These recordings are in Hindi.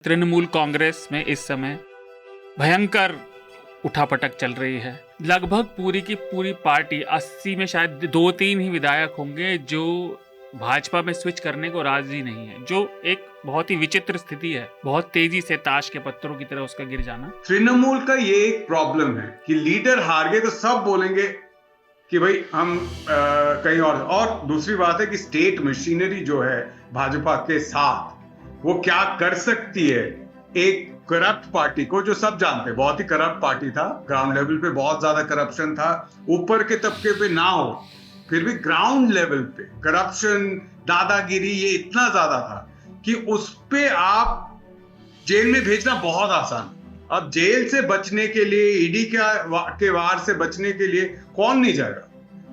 तृणमूल कांग्रेस में इस समय भयंकर उठापटक चल रही है। लगभग पूरी की पूरी पार्टी 80 में शायद 2-3 ही विधायक होंगे जो भाजपा में स्विच करने को राजी नहीं है, जो एक बहुत ही विचित्र स्थिति है। बहुत तेजी से ताश के पत्तरों की तरह उसका गिर जाना। तृणमूल का ये एक प्रॉब्लम है कि लीडर हार गए तो सब बोलेंगे कि भाई हम कहीं और दूसरी बात है कि स्टेट मशीनरी जो है भाजपा के साथ वो क्या कर सकती है। एक करप्ट पार्टी को, जो सब जानते हैं बहुत ही करप्ट पार्टी था, ग्राउंड लेवल पे बहुत ज्यादा करप्शन था, ऊपर के तबके पे ना हो फिर भी ग्राउंड लेवल पे करप्शन, दादागिरी ये इतना ज्यादा था कि उस पे आप जेल में भेजना बहुत आसान। अब जेल से बचने के लिए, ईडी के वार से बचने के लिए कौन नहीं जाएगा?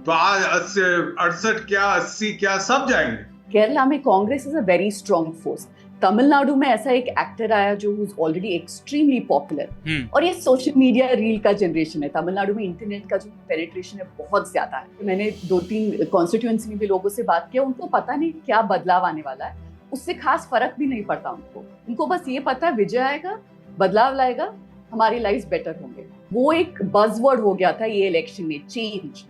तो आज 68 क्या 80 क्या सब जाएंगे। केरला में Congress is a very strong force. Tamil Nadu में ऐसा एक एक्टर आया जो इज ऑलरेडी एक्सट्रीमली पॉपुलर, और ये सोशल मीडिया रील का जनरेशन है। तमिलनाडु में इंटरनेट का जो पेनिट्रेशन है बहुत ज्यादा है। मैंने 2-3 कॉन्स्टिट्यूएंसी में भी लोगों से बात किया, उनको पता नहीं क्या बदलाव आने वाला है, उससे खास फर्क भी नहीं पड़ता उनको बस ये पता है विजय आएगा, बदलाव लाएगा, हमारी लाइफ बेटर होंगे। वो एक बज़वर्ड हो गया था ये इलेक्शन में, चेंज।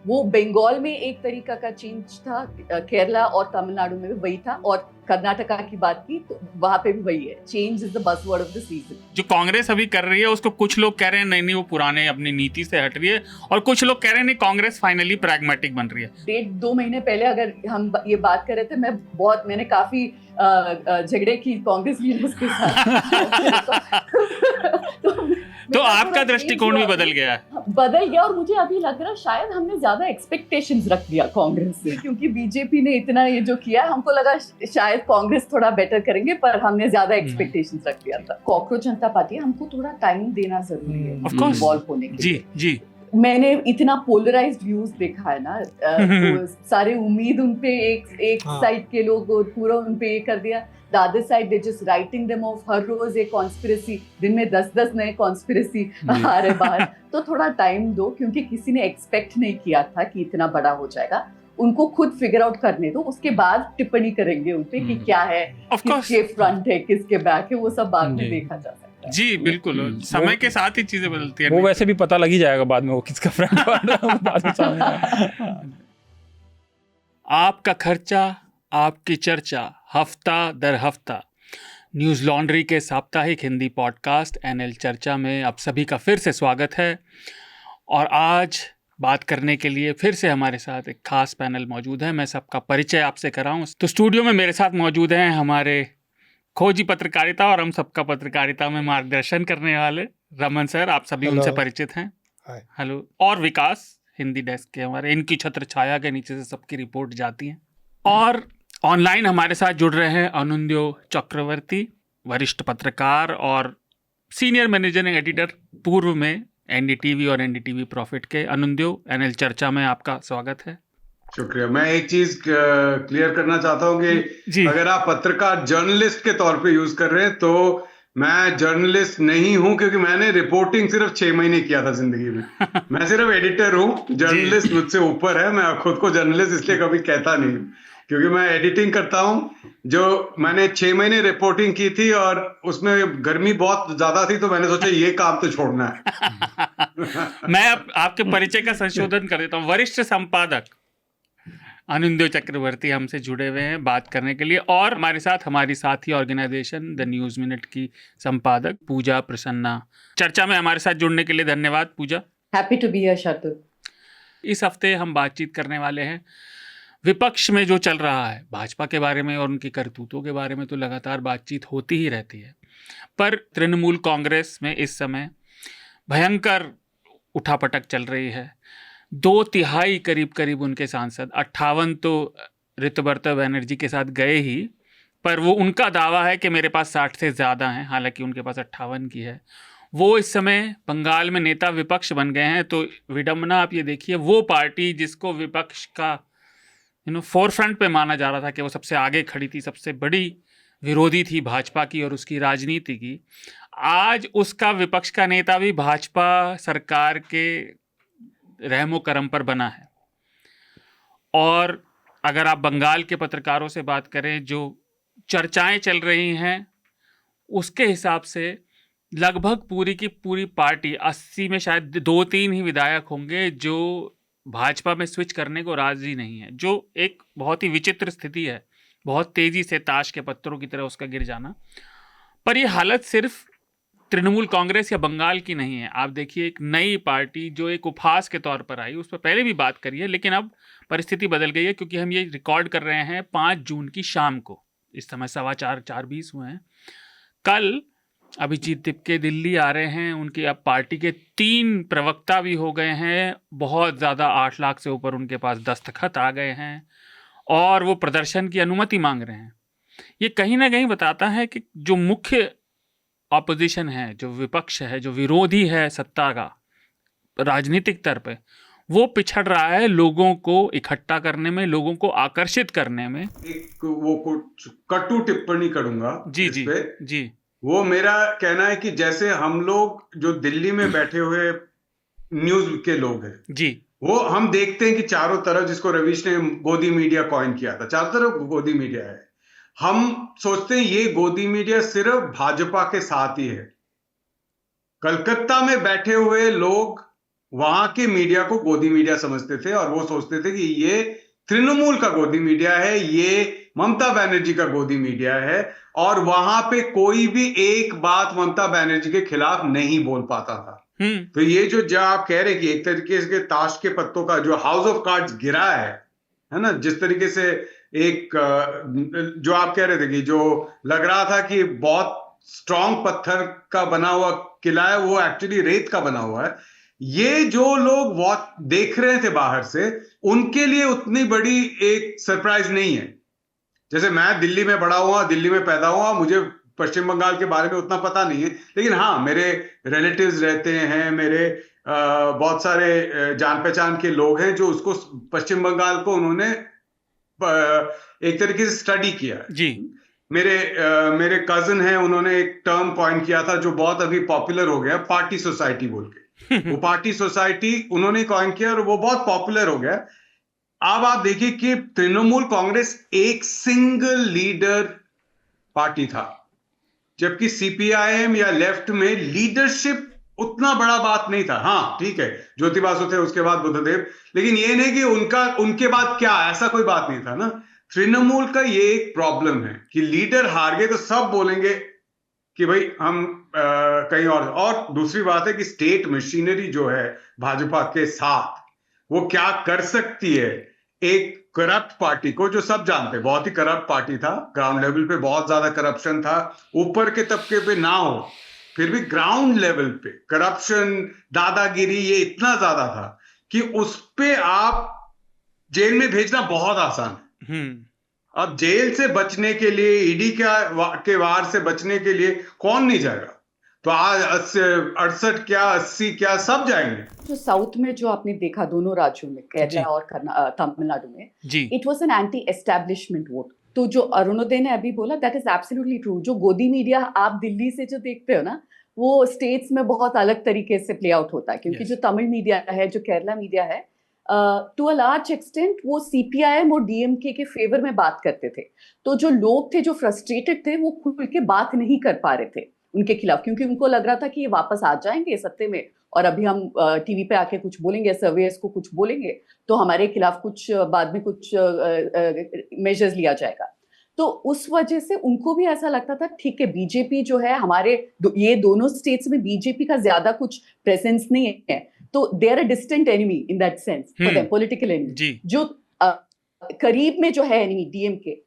वो बंगाल में एक तरीका का चेंज था, केरला और तमिलनाडु में भी वही था, और कर्नाटका की बात की तो वहां पे भी वही है। Change is the buzzword of the season. जो कांग्रेस अभी कर रही है उसको कुछ लोग कह रहे हैं नहीं वो पुराने अपनी नीति से हट रही है, और कुछ लोग कह रहे हैं नहीं कांग्रेस फाइनली प्रैग्मेटिक बन रही है। 1-2 महीने पहले अगर हम ये बात कर रहे थे, मैंने काफी झगड़े की कांग्रेस लीडर्स के साथ। तो आपका दृष्टिकोण भी बदल गया है। और मुझे अभी लग रहा है शायद हमने ज्यादा एक्सपेक्टेशंस रख दिया कांग्रेस से, क्योंकि बीजेपी ने इतना ये जो किया, हमको लगा शायद कांग्रेस थोड़ा बेटर करेंगे, पर हमने ज्यादा एक्सपेक्टेशंस रख दिया था। कॉकरोच जनता पार्टी, हमको थोड़ा टाइम देना जरूरी है इन्वॉल्व होने के लिए। जी मैंने इतना पोलराइज्ड व्यूज देखा है ना, तो सारे उम्मीद उनपे एक साइड के लोग पूरा उनपे ये कर दिया। The other side, they're just writing them off, हर रोज एक कॉन्स्पिरेसी, दिन में 10-10 नए कॉन्स्पिरेसी आ रहे बाहर। तो थोड़ा टाइम दो, क्योंकि किसी ने एक्सपेक्ट नहीं किया था कि इतना बड़ा हो जाएगा। उनको खुद फिगर आउट करने दो, उसके बाद टिप्पणी करेंगे उनपे कि क्या है, किसके फ्रंट है, किसके बैक है, वो सब बाद में देखा जा सकता है। जी बिल्कुल, समय के साथ ही चीजें बदलती है। वो वैसे भी पता लग ही जाएगा बाद में वो किसका फ्रंट। आपका खर्चा आपकी चर्चा, हफ्ता दर हफ्ता न्यूज़ लॉन्ड्री के साप्ताहिक हिंदी पॉडकास्ट एनएल चर्चा में आप सभी का फिर से स्वागत है। और आज बात करने के लिए फिर से हमारे साथ एक खास पैनल मौजूद है। मैं सबका परिचय आपसे कराऊं तो स्टूडियो में मेरे साथ मौजूद हैं हमारे खोजी पत्रकारिता और हम सबका पत्रकारिता में मार्गदर्शन करने वाले रमन सर, आप सभी उनसे परिचित हैं। हेलो। और विकास, हिंदी डेस्क के हमारे, इनकी छत्र छाया के नीचे से सबकी रिपोर्ट जाती है। और ऑनलाइन हमारे साथ जुड़ रहे हैं अनुंदो चक्रवर्ती, वरिष्ठ पत्रकार और सीनियर मैनेजिंग एडिटर पूर्व में एनडीटीवी और एनडीटीवी प्रॉफिट के। अनुंदो, एनएल चर्चा में आपका स्वागत है। शुक्रिया। मैं एक चीज क्लियर करना चाहता हूँ कि अगर आप पत्रकार जर्नलिस्ट के तौर पे यूज कर रहे हैं तो मैं जर्नलिस्ट नहीं हूं, क्योंकि मैंने रिपोर्टिंग सिर्फ 6 महीने किया था जिंदगी में। मैं सिर्फ एडिटर हूं, जर्नलिस्ट मुझसे ऊपर है। मैं खुद को जर्नलिस्ट इसलिए कभी कहता नहीं, क्योंकि मैं एडिटिंग करता हूं। जो मैंने 6 महीने रिपोर्टिंग की थी और उसमें गर्मी बहुत ज्यादा थी, तो मैंने सोचा ये काम तो छोड़ना है। मैं आपके परिचय का संशोधन कर देता हूँ। वरिष्ठ संपादक अनुंदो चक्रवर्ती हमसे जुड़े हुए हैं बात करने के लिए, और हमारे साथ हमारी साथी ऑर्गेनाइजेशन द न्यूज़ मिनट की संपादक पूजा प्रसन्ना। चर्चा में हमारे साथ जुड़ने के लिए धन्यवाद Pooja. Happy to be here Shatur. इस हफ्ते हम बातचीत करने वाले हैं विपक्ष में जो चल रहा है, भाजपा के बारे में और उनकी करतूतों के बारे में तो लगातार बातचीत होती ही रहती है, पर तृणमूल कांग्रेस में इस समय भयंकर उठापटक चल रही है। 2/3 करीब उनके सांसद, 58 तो ऋतुव्रत बनर्जी के साथ गए ही, पर वो उनका दावा है कि मेरे पास 60 से ज़्यादा हैं, हालांकि उनके पास 58 की है। वो इस समय बंगाल में नेता विपक्ष बन गए हैं। तो विडम्बना आप ये देखिए, वो पार्टी जिसको विपक्ष का फोरफ्रंट पे माना जा रहा था कि वो सबसे आगे खड़ी थी, सबसे बड़ी विरोधी थी भाजपा की और उसकी राजनीति की, आज उसका विपक्ष का नेता भी भाजपा सरकार के रहमो करम पर बना है। और अगर आप बंगाल के पत्रकारों से बात करें, जो चर्चाएं चल रही हैं उसके हिसाब से लगभग पूरी की पूरी पार्टी 80 में शायद 2-3 ही विधायक होंगे जो भाजपा में स्विच करने को राजी नहीं है, जो एक बहुत ही विचित्र स्थिति है, बहुत तेजी से ताश के पत्तरों की तरह उसका गिर जाना। पर यह हालत सिर्फ तृणमूल कांग्रेस या बंगाल की नहीं है। आप देखिए, एक नई पार्टी जो एक उपहास के तौर पर आई, उस पर पहले भी बात करी है, लेकिन अब परिस्थिति बदल गई है, क्योंकि हम ये रिकॉर्ड कर रहे हैं 5 जून की शाम को। इस समय 4:15 हुए हैं। कल अभिजीत तिपके दिल्ली आ रहे हैं, उनकी अब पार्टी के 3 प्रवक्ता भी हो गए हैं, बहुत ज़्यादा 8 लाख से ऊपर उनके पास दस्तखत आ गए हैं और वो प्रदर्शन की अनुमति मांग रहे हैं। ये कहीं ना कहीं बताता है कि जो मुख्य ऑपोजिशन है, जो विपक्ष है, जो विरोधी है सत्ता का राजनीतिक तौर पे, वो पिछड़ रहा है लोगों को इकट्ठा करने में, लोगों को आकर्षित करने में। एक वो कुछ कटु टिप्पणी करूंगा जी इस जी पे। जी वो मेरा कहना है कि जैसे हम लोग जो दिल्ली में बैठे हुए न्यूज के लोग हैं जी, वो हम देखते हैं कि चारों तरफ, जिसको रवीश ने गोदी मीडिया कॉइन किया था, चारों तरफ गोदी मीडिया है। हम सोचते हैं ये गोदी मीडिया सिर्फ भाजपा के साथ ही है। कलकत्ता में बैठे हुए लोग वहां के मीडिया को गोदी मीडिया समझते थे और वो सोचते थे कि ये तृणमूल का गोदी मीडिया है, ये ममता बनर्जी का गोदी मीडिया है, और वहां पे कोई भी एक बात ममता बनर्जी के खिलाफ नहीं बोल पाता था। तो ये जो आप कह रहे कि एक तरीके से ताश के पत्तों का जो हाउस ऑफ कार्ड्स गिरा है ना, जिस तरीके से एक जो आप कह रहे थे कि जो लग रहा था कि बहुत स्ट्रॉन्ग पत्थर का बना हुआ किला है, वो एक्चुअली रेत का बना हुआ है। ये जो लोग देख रहे थे बाहर से, उनके लिए उतनी बड़ी एक सरप्राइज नहीं है। जैसे मैं दिल्ली में बड़ा हुआ, दिल्ली में पैदा हुआ, मुझे पश्चिम बंगाल के बारे में उतना पता नहीं है, लेकिन हाँ मेरे रिलेटिव्स रहते हैं, मेरे बहुत सारे जान पहचान के लोग हैं जो उसको पश्चिम बंगाल को उन्होंने एक तरीके से स्टडी किया जी। मेरे कजिन हैं, उन्होंने एक टर्म कॉइन किया था जो बहुत अभी पॉपुलर हो गया, पार्टी सोसाइटी बोल के। वो पार्टी सोसाइटी उन्होंने कॉइन किया और वो बहुत पॉपुलर हो गया। अब आप देखिए कि तृणमूल कांग्रेस एक सिंगल लीडर पार्टी था, जबकि सीपीआईएम या लेफ्ट में लीडरशिप उतना बड़ा बात नहीं था। हाँ ठीक है, ज्योति बासु थे, उसके बाद बुद्धदेव, लेकिन ये नहीं कि उनके बाद क्या, ऐसा कोई बात नहीं था ना। तृणमूल का ये एक प्रॉब्लम है कि लीडर हार गए तो सब बोलेंगे कि भाई हम कहीं और दूसरी बात है कि स्टेट मशीनरी जो है भाजपा के साथ, वो क्या कर सकती है एक करप्ट पार्टी को, जो सब जानते हैं बहुत ही करप्ट पार्टी था, ग्राउंड लेवल पे बहुत ज्यादा करप्शन था, ऊपर के तबके पे ना हो फिर भी ग्राउंड लेवल पे करप्शन, दादागिरी ये इतना ज्यादा था कि उस पे आप जेल में भेजना बहुत आसान है। अब जेल से बचने के लिए, ईडी के वार से बचने के लिए कौन नहीं जाएगा? तो आज 68 क्या 80 क्या सब जाएंगे। जो साउथ में जो आपने देखा दोनों राज्यों में, केरला और तमिलनाडु में, it was an anti establishment vote. तो जो अरुणोदय ने अभी बोला, दैट इज एब्सोल्युटली ट्रू। जो गोदी मीडिया आप दिल्ली से जो देखते हो ना, वो स्टेट्स में बहुत अलग तरीके से प्ले आउट होता है, क्योंकि जो तमिल मीडिया है, जो केरला मीडिया है, टू अ लार्ज एक्सटेंट वो सीपीआईएम और डीएमके के फेवर में बात करते थे। तो जो लोग थे जो फ्रस्ट्रेटेड थे, वो खुल के बात नहीं कर पा रहे थे उनके खिलाफ, क्योंकि उनको लग रहा था कि ये वापस आ जाएंगे सत्ते में और अभी हम टीवी पे आके कुछ बोलेंगे, सर्वेयर्स को कुछ बोलेंगे तो हमारे खिलाफ कुछ बाद में कुछ मेजर्स लिया जाएगा। तो उस वजह से उनको भी ऐसा लगता था, ठीक है बीजेपी जो है हमारे ये दोनों स्टेट्स में बीजेपी का ज्यादा कुछ प्रेजेंस नहीं है, तो they are a distant enemy in that sense for them, political enemy. जो करीब में जो है एनिमी डीएमके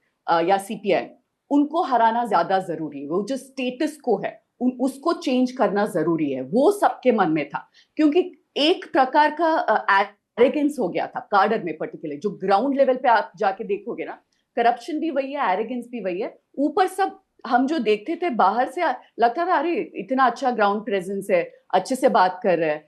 या सीपीआई, उनको हराना ज्यादा जरूरी है। वो जो स्टेटस को है उसको चेंज करना जरूरी है, वो सबके मन में था, क्योंकि एक प्रकार का एरोगेंस हो गया था कार्डर में, पर्टिकुलर जो ग्राउंड लेवल पे आप जाके देखोगे ना, करप्शन भी वही है, एरोगेंस भी वही है। ऊपर सब हम जो देखते थे बाहर से लगता था अरे इतना अच्छा ग्राउंड प्रेजेंस है, अच्छे से बात कर रहे हैं,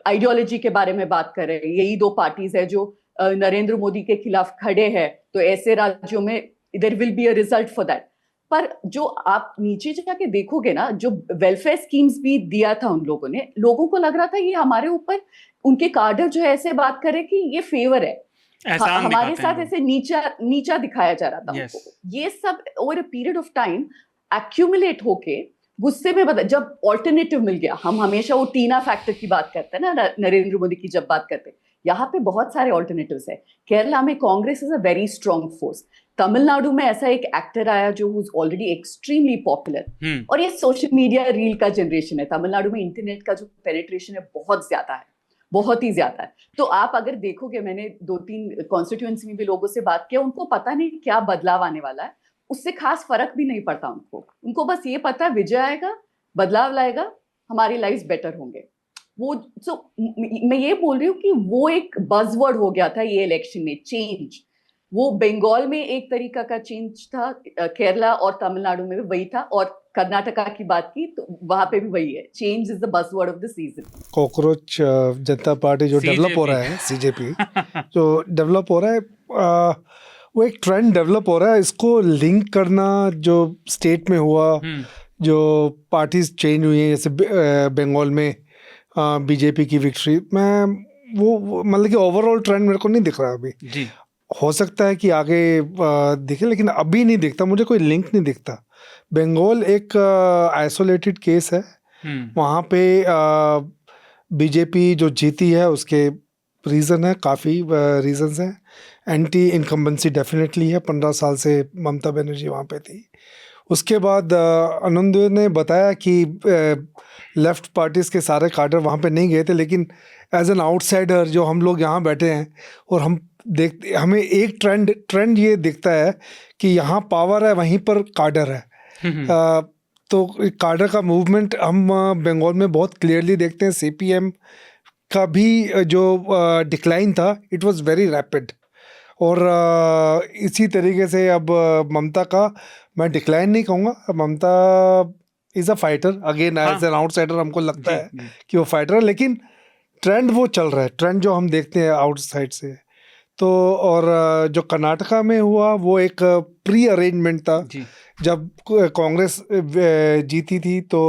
आइडियोलॉजी के बारे में बात कर रहे हैं, यही दो पार्टीज है जो नरेंद्र मोदी के खिलाफ खड़े हैं, तो ऐसे राज्यों में there will be a result for that. पर जो आप नीचे जाके देखोगे ना, जो वेलफेयर स्कीम्स भी दिया था उन लोगों ने, लोगों को लग रहा था ये हमारे ऊपर, उनके कार्डर जो है ऐसे बात करे कि ये फेवर है, हमारे साथ ऐसे नीचा दिखाया जा रहा था उनको। ये सब over a period of time accumulate होके गुस्से में बदल, जब ऑल्टरनेटिव मिल गया, हम हमेशा वो टीना फैक्टर की बात करते हैं ना नरेंद्र मोदी की जब बात करते हैं, यहाँ पे बहुत सारे ऑल्टरनेटिव्स है। केरला में Congress is a very strong force. Tamil Nadu में ऐसा एक एक्टर आया जो इज ऑलरेडी एक्सट्रीमली पॉपुलर, और ये सोशल मीडिया रील का जनरेशन है। तमिलनाडु में इंटरनेट का जो पेनिट्रेशन है बहुत ज्यादा है, बहुत ही ज्यादा है। तो आप अगर देखोगे, मैंने 2-3 कॉन्स्टिट्यूएंसी में भी लोगों से बात किया, उनको पता नहीं क्या बदलाव आने वाला है, उससे खास फर्क भी नहीं पड़ता उनको बस ये पता है विजय आएगा, बदलाव लाएगा, हमारी लाइफ बेटर होंगे। वो मैं ये बोल रही हूँ कि वो एक बज़वर्ड हो गया था ये इलेक्शन में, चेंज। वो बंगाल में एक तरीका का चेंज था, केरला और तमिलनाडु में भी वही था, और कर्नाटका की बात की तो वहां पे भी वही है। Change is the buzzword of the season. Cockroach Janata party जो डेवलप हो रहा है, सीजेपी जो डेवलप हो रहा है, वो एक ट्रेंड डेवलप हो रहा है। इसको लिंक करना जो स्टेट में हुआ, जो पार्टीज चेंज हुई हैं, जैसे बंगाल में बीजेपी की विक्ट्री, मैं वो मतलब कि ओवरऑल ट्रेंड मेरे को नहीं दिख रहा अभी जी। हो सकता है कि आगे दिखे, लेकिन अभी नहीं दिखता, मुझे कोई लिंक नहीं दिखता। बंगाल एक आइसोलेटेड केस है, वहाँ पे बीजेपी जो जीती है उसके रीज़न है, काफ़ी रीजंस हैं। एंटी इनकम्बेंसी डेफिनेटली है, 15 साल से ममता बनर्जी वहाँ पे थी। उसके बाद आनंद ने बताया कि लेफ्ट पार्टीज़ के सारे कार्डर वहाँ पे नहीं गए थे, लेकिन एज एन आउटसाइडर जो हम लोग यहाँ बैठे हैं और हम देखते, हमें एक ट्रेंड ये दिखता है कि यहाँ पावर है, वहीं पर कार्डर है। तो कार्डर का मूवमेंट हम बंगाल में बहुत क्लियरली देखते हैं। सीपीएम का भी जो डिक्लाइन था, इट वाज वेरी रैपिड, और इसी तरीके से अब ममता का मैं डिक्लाइन नहीं कहूँगा। Mamata is a fighter, again as an outsider हमको लगता है कि वो फाइटर है, लेकिन ट्रेंड वो चल रहा है, ट्रेंड जो हम देखते हैं आउटसाइड से। तो और जो कर्नाटका में हुआ वो एक प्री अरेंजमेंट था। जब कांग्रेस जीती थी तो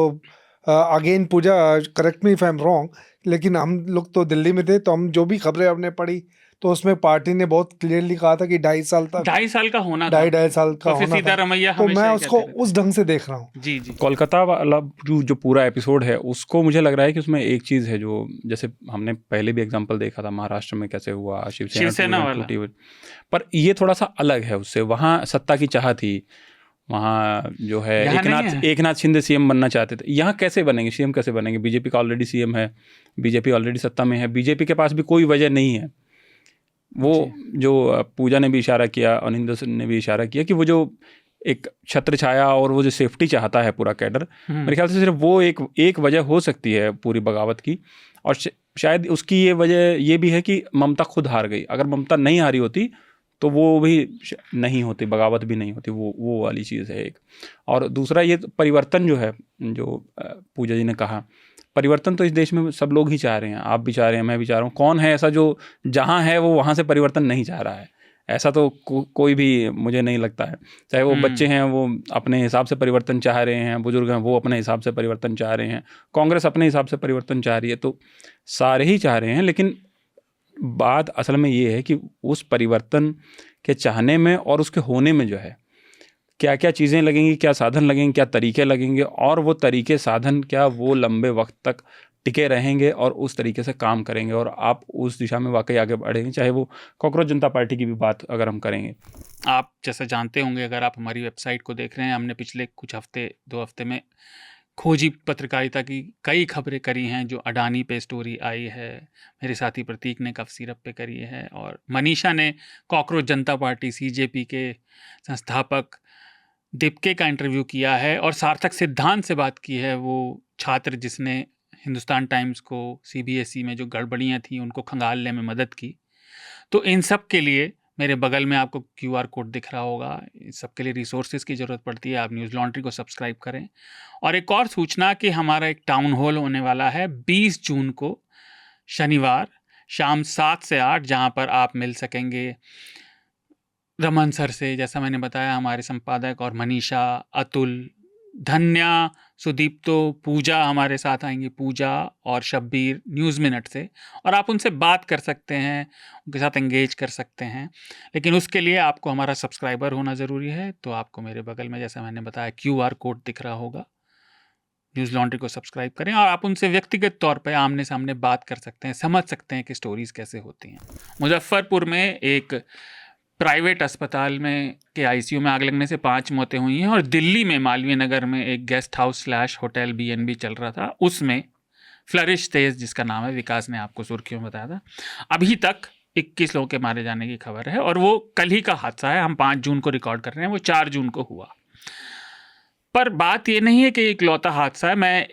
again Pooja, correct me if I am wrong, लेकिन हम लोग तो दिल्ली में थे, तो हम जो भी खबरें हमने पढ़ी तो उसमें पार्टी ने बहुत क्लियरली कहा था कि 2.5 साल तक, 2.5 साल का होना, 2.5 साल का होना था। रमैया, तो मैं उसको उस ढंग से देख रहा हूँ। जी। कोलकाता वाला जो पूरा एपिसोड है, उसको मुझे लग रहा है कि उसमें एक चीज़ है जो, जैसे हमने पहले भी एग्जांपल देखा था महाराष्ट्र में कैसे हुआ, शिवसेना वाला, पर ये थोड़ा सा अलग है उससे। वहाँ सत्ता की चाह थी, वहाँ जो है एकनाथ शिंदे सीएम बनना चाहते थे। यहाँ कैसे बनेंगे सीएम, कैसे बनेंगे? बीजेपी का ऑलरेडी सीएम है, बीजेपी ऑलरेडी सत्ता में है, बीजेपी के पास भी कोई वजह नहीं है। वो जो पूजा ने भी इशारा किया, अनिंदर ने भी इशारा किया कि वो जो एक छत्र छाया और वो जो सेफ्टी चाहता है पूरा कैडर, मेरे ख्याल से सिर्फ वो एक वजह हो सकती है पूरी बगावत की। और शायद उसकी ये वजह ये भी है कि ममता खुद हार गई। अगर ममता नहीं हारी होती तो वो भी नहीं होती, बगावत भी नहीं होती, वो वाली चीज़ है एक। और दूसरा ये परिवर्तन जो है, जो पूजा जी ने कहा, परिवर्तन तो इस देश में सब लोग ही चाह रहे हैं, आप भी चाह रहे हैं, मैं भी चाह रहा हूँ। कौन है ऐसा जो जहाँ है वो वहाँ से परिवर्तन नहीं चाह रहा है? ऐसा तो कोई भी मुझे नहीं लगता है। चाहे वो बच्चे हैं, वो अपने हिसाब से परिवर्तन चाह रहे हैं, बुजुर्ग हैं, वो अपने हिसाब से परिवर्तन चाह रहे हैं, कांग्रेस अपने हिसाब से परिवर्तन चाह रही है, तो सारे ही चाह रहे हैं। लेकिन बात असल में ये है कि उस परिवर्तन के चाहने में और उसके होने में जो है क्या क्या चीज़ें लगेंगी, क्या साधन लगेंगे, क्या तरीके लगेंगे, और वो तरीके साधन क्या वो लंबे वक्त तक टिके रहेंगे और उस तरीके से काम करेंगे और आप उस दिशा में वाकई आगे बढ़ेंगे। चाहे वो कॉकरोच जनता पार्टी की भी बात अगर हम करेंगे, आप जैसे जानते होंगे, अगर आप हमारी वेबसाइट को देख रहे हैं, हमने पिछले कुछ हफ्ते 2 हफ्ते में खोजी पत्रकारिता की कई खबरें करी हैं। जो अडानी पे स्टोरी आई है, मेरे साथी प्रतीक ने कफ सिरप पे करी है, और मनीषा ने कॉकरोच जनता पार्टी सीजेपी के संस्थापक दीपके का इंटरव्यू किया है, और सार्थक सिद्धांत से बात की है, वो छात्र जिसने हिंदुस्तान टाइम्स को सीबीएसई में जो गड़बड़ियाँ थी उनको खंगालने में मदद की। तो इन सब के लिए मेरे बगल में आपको QR कोड दिख रहा होगा। इस सब के लिए रिसोर्सेज की ज़रूरत पड़ती है। आप न्यूज़ लॉन्ड्री को सब्सक्राइब करें। और एक और सूचना कि हमारा एक टाउन हॉल होने वाला है 20 जून को शनिवार शाम 7 से 8, जहां पर आप मिल सकेंगे रमन सर से, जैसा मैंने बताया, हमारे संपादक, और मनीषा, अतुल, धन्या, सुदीप तो पूजा हमारे साथ आएंगी, पूजा और शब्बीर न्यूज़ मिनट से, और आप उनसे बात कर सकते हैं, उनके साथ एंगेज कर सकते हैं। लेकिन उसके लिए आपको हमारा सब्सक्राइबर होना ज़रूरी है। तो आपको मेरे बगल में, जैसा मैंने बताया, QR कोड दिख रहा होगा, न्यूज़ लॉन्ड्री को सब्सक्राइब करें और आप उनसे व्यक्तिगत तौर पे आमने सामने बात कर सकते हैं, समझ सकते हैं कि स्टोरीज़ कैसे होती हैं। मुजफ्फरपुर में एक प्राइवेट अस्पताल में के ICU में आग लगने से 5 मौतें हुई हैं, और दिल्ली में मालवीय नगर में एक गेस्ट हाउस / होटल BNB चल रहा था, उसमें फ्लरिश तेज, जिसका नाम है, विकास ने आपको सुर्खियों में बताया था, अभी तक 21 लोगों के मारे जाने की खबर है। और वो कल ही का हादसा है, हम 5 जून को रिकॉर्ड कर रहे हैं, वो 4 जून को हुआ। पर बात ये नहीं है कि इकलौता हादसा है।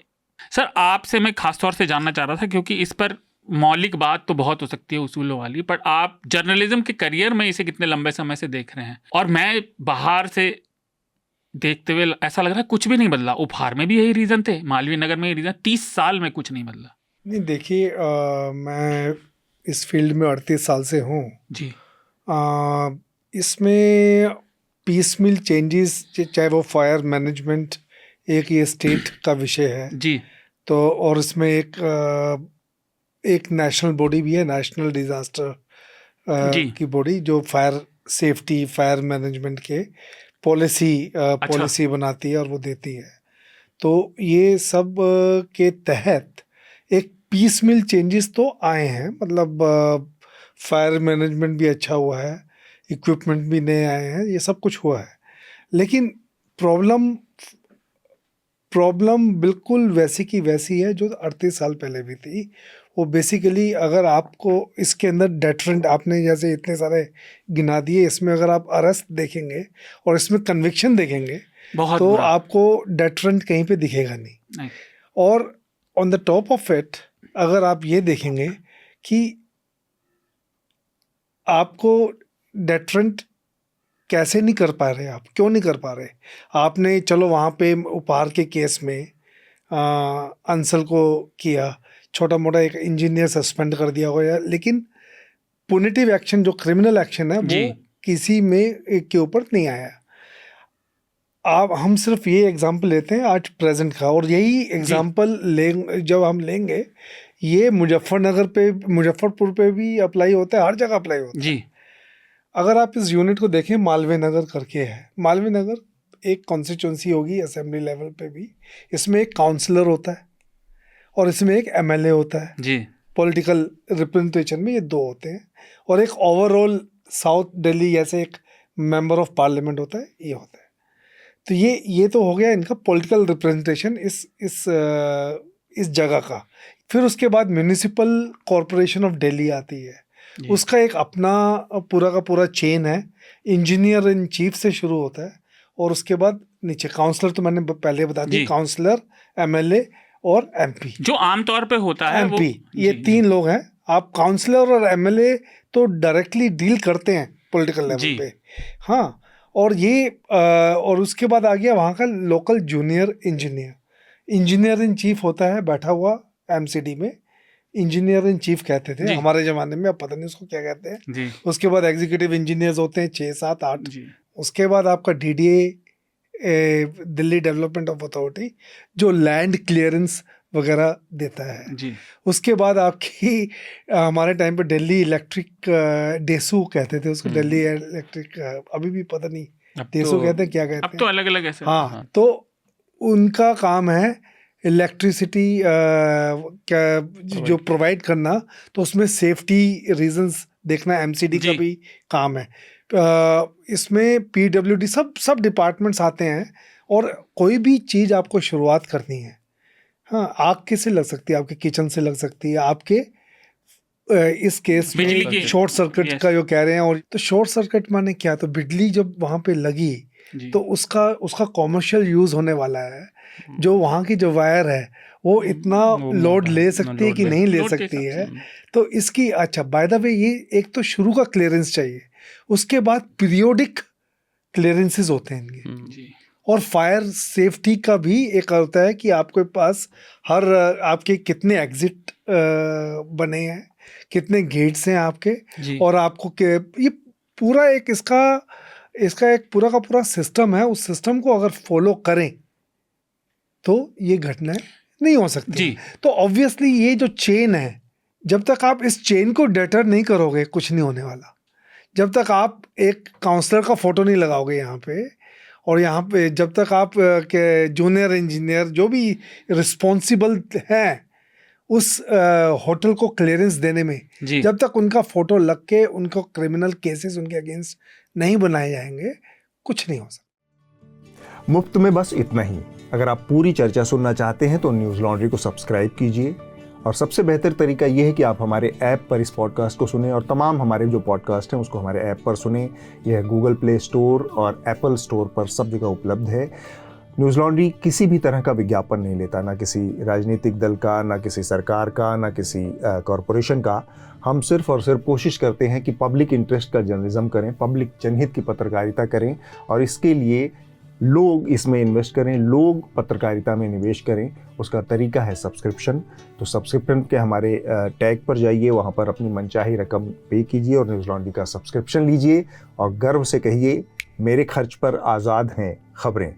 सर आपसे मैं खासतौर से जानना चाह रहा था, क्योंकि इस पर मौलिक बात तो बहुत हो सकती है उसूलों वाली, पर आप जर्नलिज्म के करियर में इसे कितने लंबे समय से देख रहे हैं? और मैं बाहर से देखते हुए ऐसा लग रहा है कुछ भी नहीं बदला। उपहार में भी यही रीज़न थे, मालवीय नगर में यही रीज़न, 30 साल में कुछ नहीं बदला। नहीं, देखिए, मैं इस फील्ड में 38 साल से हूँ जी। इसमें पीसमिल चेंजेस, चाहे वो फायर मैनेजमेंट, एक ये स्टेट का विषय है जी। तो, और इसमें एक नेशनल बॉडी भी है, नेशनल डिजास्टर की बॉडी, जो फायर सेफ्टी, फायर मैनेजमेंट के पॉलिसी बनाती है और वो देती है। तो ये सब के तहत एक पीसमिल चेंजेस तो आए हैं, मतलब फायर मैनेजमेंट भी अच्छा हुआ है, इक्विपमेंट भी नए आए हैं, ये सब कुछ हुआ है। लेकिन प्रॉब्लम बिल्कुल वैसी की वैसी है जो 38 साल पहले भी थी। वो बेसिकली, अगर आपको इसके अंदर डेटरेंट, आपने जैसे इतने सारे गिना दिए, इसमें अगर आप अरेस्ट देखेंगे और इसमें कन्विक्शन देखेंगे तो आपको डेटरेंट कहीं पे दिखेगा नहीं। और on the top of it, अगर आप ये देखेंगे कि आपको डेटरेंट कैसे नहीं कर पा रहे, आप क्यों नहीं कर पा रहे? आपने चलो वहाँ पे उपहार के केस में अंसल को किया, छोटा मोटा एक इंजीनियर सस्पेंड कर दिया होगा, लेकिन पुनिटिव एक्शन, जो क्रिमिनल एक्शन है, वो किसी में के ऊपर नहीं आया। हम सिर्फ ये एग्जांपल लेते हैं आज प्रेजेंट का, और यही एग्जांपल जब हम लेंगे, ये मुजफ्फरपुर पे भी अप्लाई होता है, हर जगह अप्लाई होता है जी। अगर आप इस यूनिट को देखें, मालवीय नगर करके है, मालवीय नगर एक कॉन्स्टिट्यूंसी होगी असेंबली लेवल पे भी, इसमें एक काउंसलर होता है और इसमें एक MLA होता है जी। पॉलिटिकल रिप्रेजेंटेशन में ये 2 होते हैं, और एक ओवरऑल साउथ दिल्ली जैसे एक मेंबर ऑफ पार्लियामेंट होता है, ये होता है। तो ये तो हो गया इनका पॉलिटिकल रिप्रेजेंटेशन इस जगह का। फिर उसके बाद म्यूनिसिपल कॉरपोरेशन ऑफ दिल्ली आती है, उसका एक अपना पूरा का पूरा चेन है, इंजीनियर इन चीफ से शुरू होता है, और उसके बाद नीचे काउंसलर, तो मैंने पहले बता दी, काउंसलर, MLA और MP, जो आमतौर पे होता है MP, ये 3 लोग हैं। आप काउंसलर और MLA तो डायरेक्टली डील करते हैं पॉलिटिकल लेवल पे, हाँ। और उसके बाद आ गया वहाँ का local junior engineer in chief होता है, बैठा हुआ MCD में, इंजीनियर इन चीफ कहते थे हमारे ज़माने में, अब पता नहीं उसको क्या कहते हैं। उसके बाद एग्जीक्यूटिव इंजीनियर्स होते हैं 6, 7, 8। उसके बाद आपका DDA, Delhi development of authority, जो लैंड क्लियरेंस वगैरह देता है जी। उसके बाद आपकी हमारे टाइम पे दिल्ली इलेक्ट्रिक, डेसू कहते थे उसको, दिल्ली इलेक्ट्रिक, अभी भी पता नहीं डेसू कहते हैं क्या कहते हैं, अब तो अलग अलग ऐसे। हाँ, तो उनका काम है इलेक्ट्रिसिटी जो प्रोवाइड करना, तो उसमें सेफ्टी रीजंस देखना MCD का भी काम है। इसमें PWD सब डिपार्टमेंट्स आते हैं, और कोई भी चीज़ आपको शुरुआत करनी है, हाँ, आग किससे लग सकती है? आपके किचन से लग सकती है, आपके इस केस में शॉर्ट सर्किट का जो कह रहे हैं। और तो शॉर्ट सर्किट माने क्या? तो बिजली जब वहाँ पे लगी तो उसका कॉमर्शियल यूज होने वाला है, जो वहाँ की जो वायर है वो इतना लोड ले सकती है कि नहीं ले सकती है। तो इसकी, अच्छा बाय द वे, ये एक तो शुरू का क्लियरेंस चाहिए, उसके बाद पीरियोडिक क्लियरेंसेस होते हैं इनके, और फायर सेफ्टी का भी एक होता है कि आपके पास आपके कितने एग्जिट बने हैं, कितने गेट्स हैं आपके, और आपको ये पूरा एक इसका एक पूरा का पूरा सिस्टम है। उस सिस्टम को अगर फॉलो करें तो ये घटनाएं नहीं हो सकती। तो ऑब्वियसली ये जो चेन है, जब तक आप इस चेन को डेटर नहीं करोगे कुछ नहीं होने वाला। जब तक आप एक काउंसलर का फोटो नहीं लगाओगे यहाँ पे, और यहाँ पे जब तक आप के जूनियर इंजीनियर जो भी रिस्पॉन्सिबल हैं उस होटल को क्लियरेंस देने में, जब तक उनका फोटो लग के उनको क्रिमिनल केसेस उनके अगेंस्ट नहीं बनाए जाएंगे, कुछ नहीं हो सकता। मुफ्त में बस इतना ही। अगर आप पूरी चर्चा सुनना चाहते हैं तो न्यूज़ लॉन्ड्री को सब्सक्राइब कीजिए, और सबसे बेहतर तरीका यह है कि आप हमारे ऐप पर इस पॉडकास्ट को सुनें, और तमाम हमारे जो पॉडकास्ट हैं उसको हमारे ऐप पर सुनें। यह गूगल प्ले स्टोर और एप्पल स्टोर पर सब जगह उपलब्ध है। न्यूज़ लॉन्ड्री किसी भी तरह का विज्ञापन नहीं लेता, ना किसी राजनीतिक दल का, ना किसी सरकार का, ना किसी कॉरपोरेशन का। हम सिर्फ और सिर्फ कोशिश करते हैं कि पब्लिक इंटरेस्ट का जर्नलिज्म करें, पब्लिक जनहित की पत्रकारिता करें, और इसके लिए लोग इसमें इन्वेस्ट करें, लोग पत्रकारिता में निवेश करें। उसका तरीका है सब्सक्रिप्शन। तो सब्सक्रिप्शन के हमारे टैग पर जाइए, वहाँ पर अपनी मनचाही रकम पे कीजिए और न्यूज़ लॉन्ड्री का सब्सक्रिप्शन लीजिए, और गर्व से कहिए, मेरे खर्च पर आज़ाद हैं खबरें।